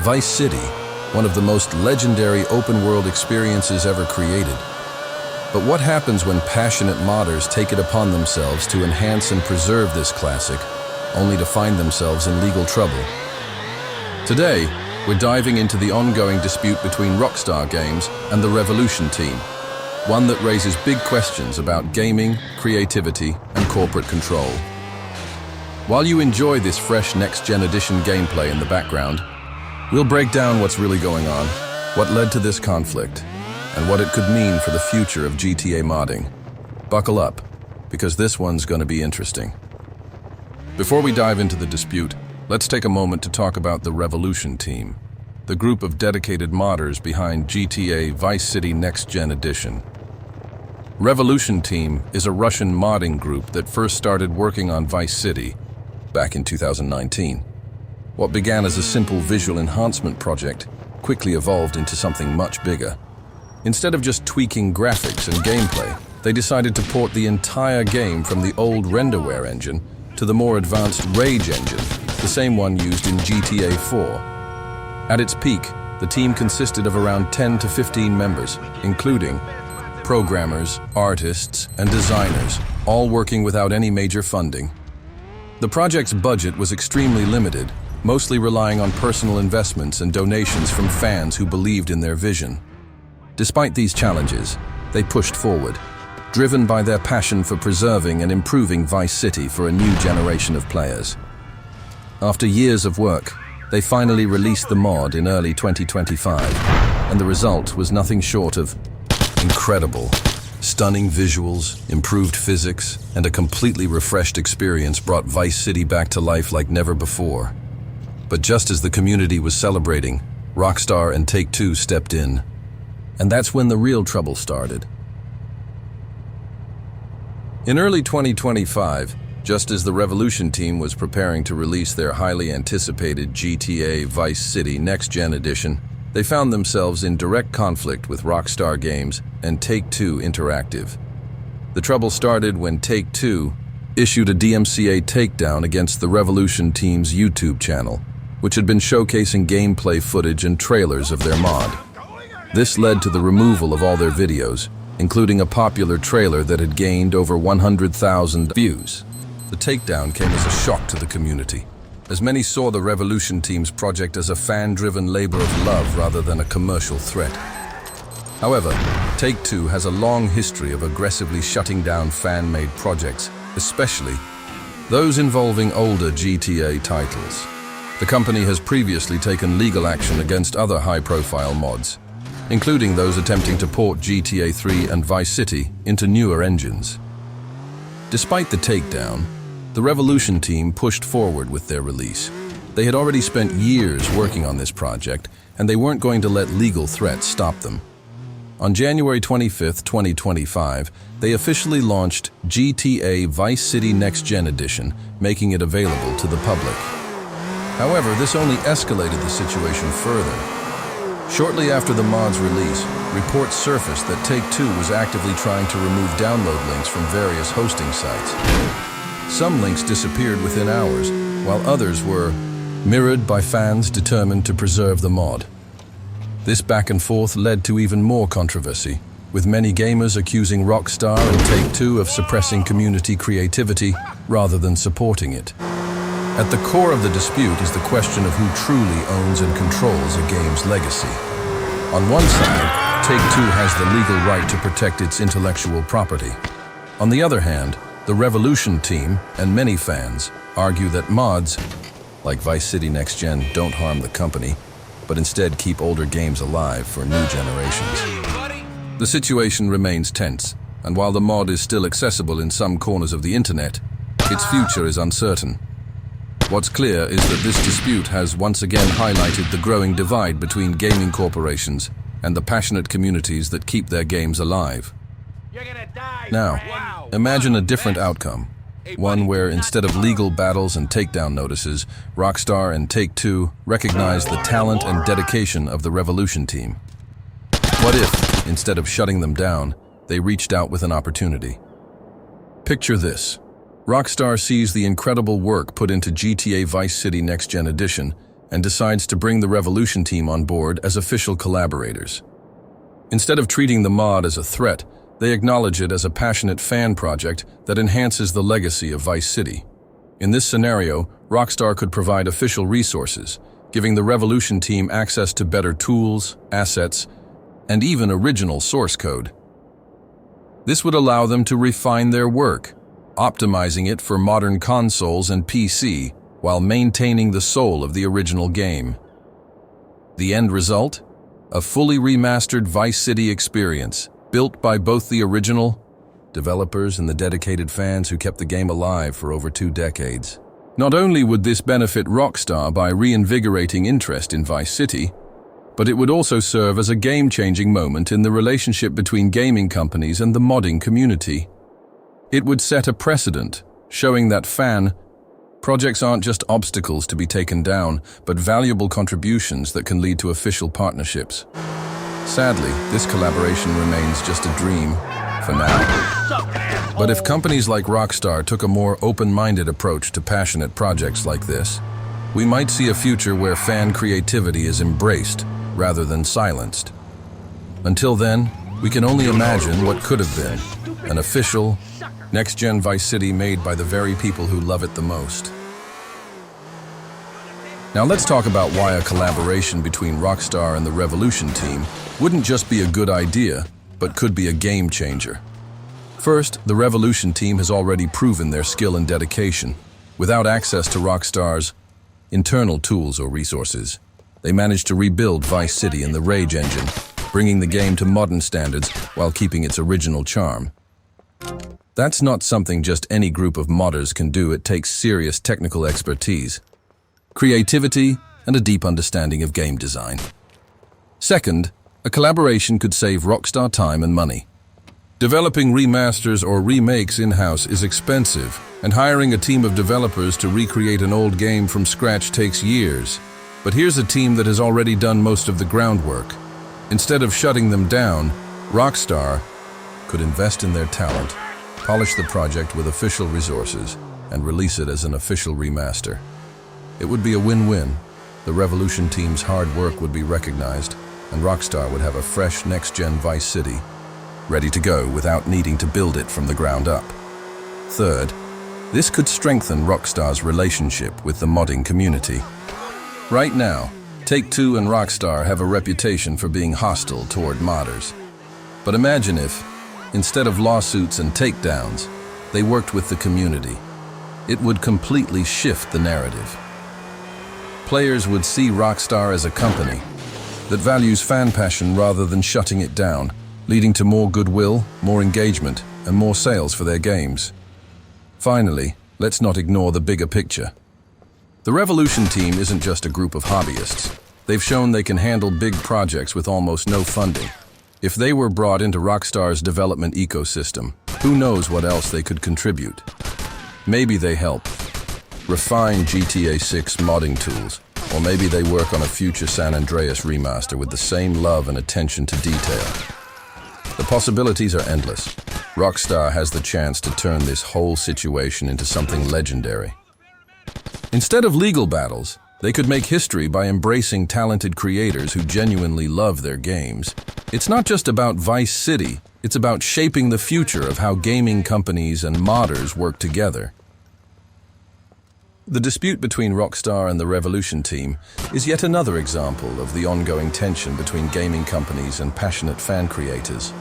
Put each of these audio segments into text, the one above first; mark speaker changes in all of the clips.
Speaker 1: Vice City, one of the most legendary open-world experiences ever created. But what happens when passionate modders take it upon themselves to enhance and preserve this classic, only to find themselves in legal trouble? Today, we're diving into the ongoing dispute between Rockstar Games and the Revolution Team, one that raises big questions about gaming, creativity, and corporate control. While you enjoy this fresh next-gen edition gameplay in the background, we'll break down what's really going on, what led to this conflict, and what it could mean for the future of GTA modding. Buckle up, because this one's going to be interesting. Before we dive into the dispute, let's take a moment to talk about the Revolution Team, the group of dedicated modders behind GTA Vice City Next Gen Edition. Revolution Team is a Russian modding group that first started working on Vice City back in 2019. What began as a simple visual enhancement project quickly evolved into something much bigger. Instead of just tweaking graphics and gameplay, they decided to port the entire game from the old renderware engine to the more advanced Rage engine, the same one used in GTA 4. At its peak, the team consisted of around 10 to 15 members, including programmers, artists, and designers, all working without any major funding. The project's budget was extremely limited, mostly relying on personal investments and donations from fans who believed in their vision. Despite these challenges, they pushed forward, driven by their passion for preserving and improving Vice City for a new generation of players. After years of work, they finally released the mod in early 2025, and the result was nothing short of incredible. Stunning visuals, improved physics, and a completely refreshed experience brought Vice City back to life like never before. But just as the community was celebrating, Rockstar and Take-Two stepped in. And that's when the real trouble started. In early 2025, just as the Revolution Team was preparing to release their highly anticipated GTA Vice City Next Gen Edition, they found themselves in direct conflict with Rockstar Games and Take-Two Interactive. The trouble started when Take-Two issued a DMCA takedown against the Revolution Team's YouTube channel, which had been showcasing gameplay footage and trailers of their mod. This led to the removal of all their videos, including a popular trailer that had gained over 100,000 views. The takedown came as a shock to the community, as many saw the Revolution Team's project as a fan-driven labor of love rather than a commercial threat. However, Take-Two has a long history of aggressively shutting down fan-made projects, especially those involving older GTA titles. The company has previously taken legal action against other high-profile mods, including those attempting to port GTA 3 and Vice City into newer engines. Despite the takedown, the Revolution Team pushed forward with their release. They had already spent years working on this project, and they weren't going to let legal threats stop them. On January 25, 2025, they officially launched GTA Vice City Next Gen Edition, making it available to the public. However, this only escalated the situation further. Shortly after the mod's release, reports surfaced that Take-Two was actively trying to remove download links from various hosting sites. Some links disappeared within hours, while others were mirrored by fans determined to preserve the mod. This back and forth led to even more controversy, with many gamers accusing Rockstar and Take-Two of suppressing community creativity rather than supporting it. At the core of the dispute is the question of who truly owns and controls a game's legacy. On one side, Take-Two has the legal right to protect its intellectual property. On the other hand, the Revolution Team and many fans argue that mods, like Vice City Next Gen, don't harm the company, but instead keep older games alive for new generations. The situation remains tense, and while the mod is still accessible in some corners of the internet, its future is uncertain. What's clear is that this dispute has once again highlighted the growing divide between gaming corporations and the passionate communities that keep their games alive. Now, imagine a different outcome. One where instead of legal battles and takedown notices, Rockstar and Take-Two recognize the talent and dedication of the Revolution Team. What if, instead of shutting them down, they reached out with an opportunity? Picture this. Rockstar sees the incredible work put into GTA Vice City Next Gen Edition and decides to bring the Revolution team on board as official collaborators. Instead of treating the mod as a threat, they acknowledge it as a passionate fan project that enhances the legacy of Vice City. In this scenario, Rockstar could provide official resources, giving the Revolution team access to better tools, assets, and even original source code. This would allow them to refine their work, optimizing it for modern consoles and PC, while maintaining the soul of the original game. The end result? A fully remastered Vice City experience, built by both the original developers and the dedicated fans who kept the game alive for over 2 decades. Not only would this benefit Rockstar by reinvigorating interest in Vice City, but it would also serve as a game-changing moment in the relationship between gaming companies and the modding community. It would set a precedent, showing that fan projects aren't just obstacles to be taken down, but valuable contributions that can lead to official partnerships. Sadly, this collaboration remains just a dream for now. But if companies like Rockstar took a more open-minded approach to passionate projects like this, we might see a future where fan creativity is embraced rather than silenced. Until then, we can only imagine what could have been, an official, next-gen Vice City made by the very people who love it the most. Now let's talk about why a collaboration between Rockstar and the Revolution team wouldn't just be a good idea, but could be a game changer. First, the Revolution team has already proven their skill and dedication. Without access to Rockstar's internal tools or resources, they managed to rebuild Vice City in the Rage engine, bringing the game to modern standards while keeping its original charm. That's not something just any group of modders can do. It takes serious technical expertise, creativity, and a deep understanding of game design. Second, a collaboration could save Rockstar time and money. Developing remasters or remakes in-house is expensive, and hiring a team of developers to recreate an old game from scratch takes years. But here's a team that has already done most of the groundwork. Instead of shutting them down, Rockstar could invest in their talent, polish the project with official resources, and release it as an official remaster. It would be a win-win. The Revolution team's hard work would be recognized, and Rockstar would have a fresh next-gen Vice City, ready to go without needing to build it from the ground up. Third, this could strengthen Rockstar's relationship with the modding community. Right now, Take-Two and Rockstar have a reputation for being hostile toward modders. But imagine if, instead of lawsuits and takedowns, they worked with the community. It would completely shift the narrative. Players would see Rockstar as a company that values fan passion rather than shutting it down, leading to more goodwill, more engagement, and more sales for their games. Finally, let's not ignore the bigger picture. The Revolution team isn't just a group of hobbyists. They've shown they can handle big projects with almost no funding. If they were brought into Rockstar's development ecosystem, who knows what else they could contribute? Maybe they help refine GTA 6 modding tools, or maybe they work on a future San Andreas remaster with the same love and attention to detail. The possibilities are endless. Rockstar has the chance to turn this whole situation into something legendary. Instead of legal battles, they could make history by embracing talented creators who genuinely love their games. It's not just about Vice City, it's about shaping the future of how gaming companies and modders work together. The dispute between Rockstar and the Revolution team is yet another example of the ongoing tension between gaming companies and passionate fan creators.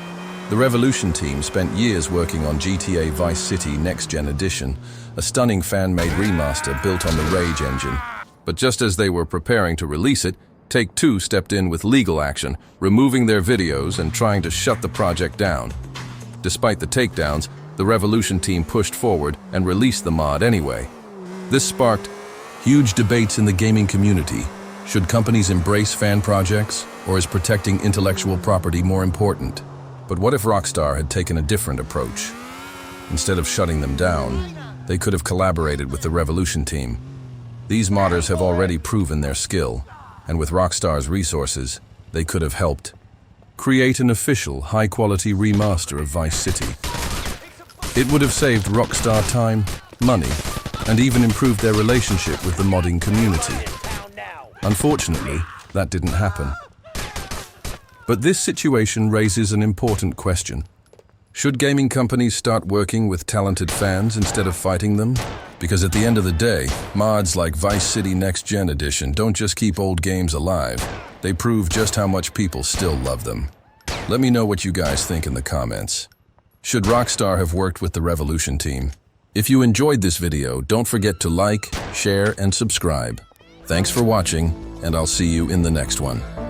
Speaker 1: The Revolution team spent years working on GTA Vice City Next Gen Edition, a stunning fan-made remaster built on the Rage engine. But just as they were preparing to release it, Take-Two stepped in with legal action, removing their videos and trying to shut the project down. Despite the takedowns, the Revolution team pushed forward and released the mod anyway. This sparked huge debates in the gaming community. Should companies embrace fan projects, or is protecting intellectual property more important? But what if Rockstar had taken a different approach? Instead of shutting them down, they could have collaborated with the Revolution team. These modders have already proven their skill, and with Rockstar's resources, they could have helped create an official, high-quality remaster of Vice City. It would have saved Rockstar time, money, and even improved their relationship with the modding community. Unfortunately, that didn't happen. But this situation raises an important question. Should gaming companies start working with talented fans instead of fighting them? Because at the end of the day, mods like Vice City Next Gen Edition don't just keep old games alive, they prove just how much people still love them. Let me know what you guys think in the comments. Should Rockstar have worked with the Revolution team? If you enjoyed this video, don't forget to like, share, and subscribe. Thanks for watching, and I'll see you in the next one.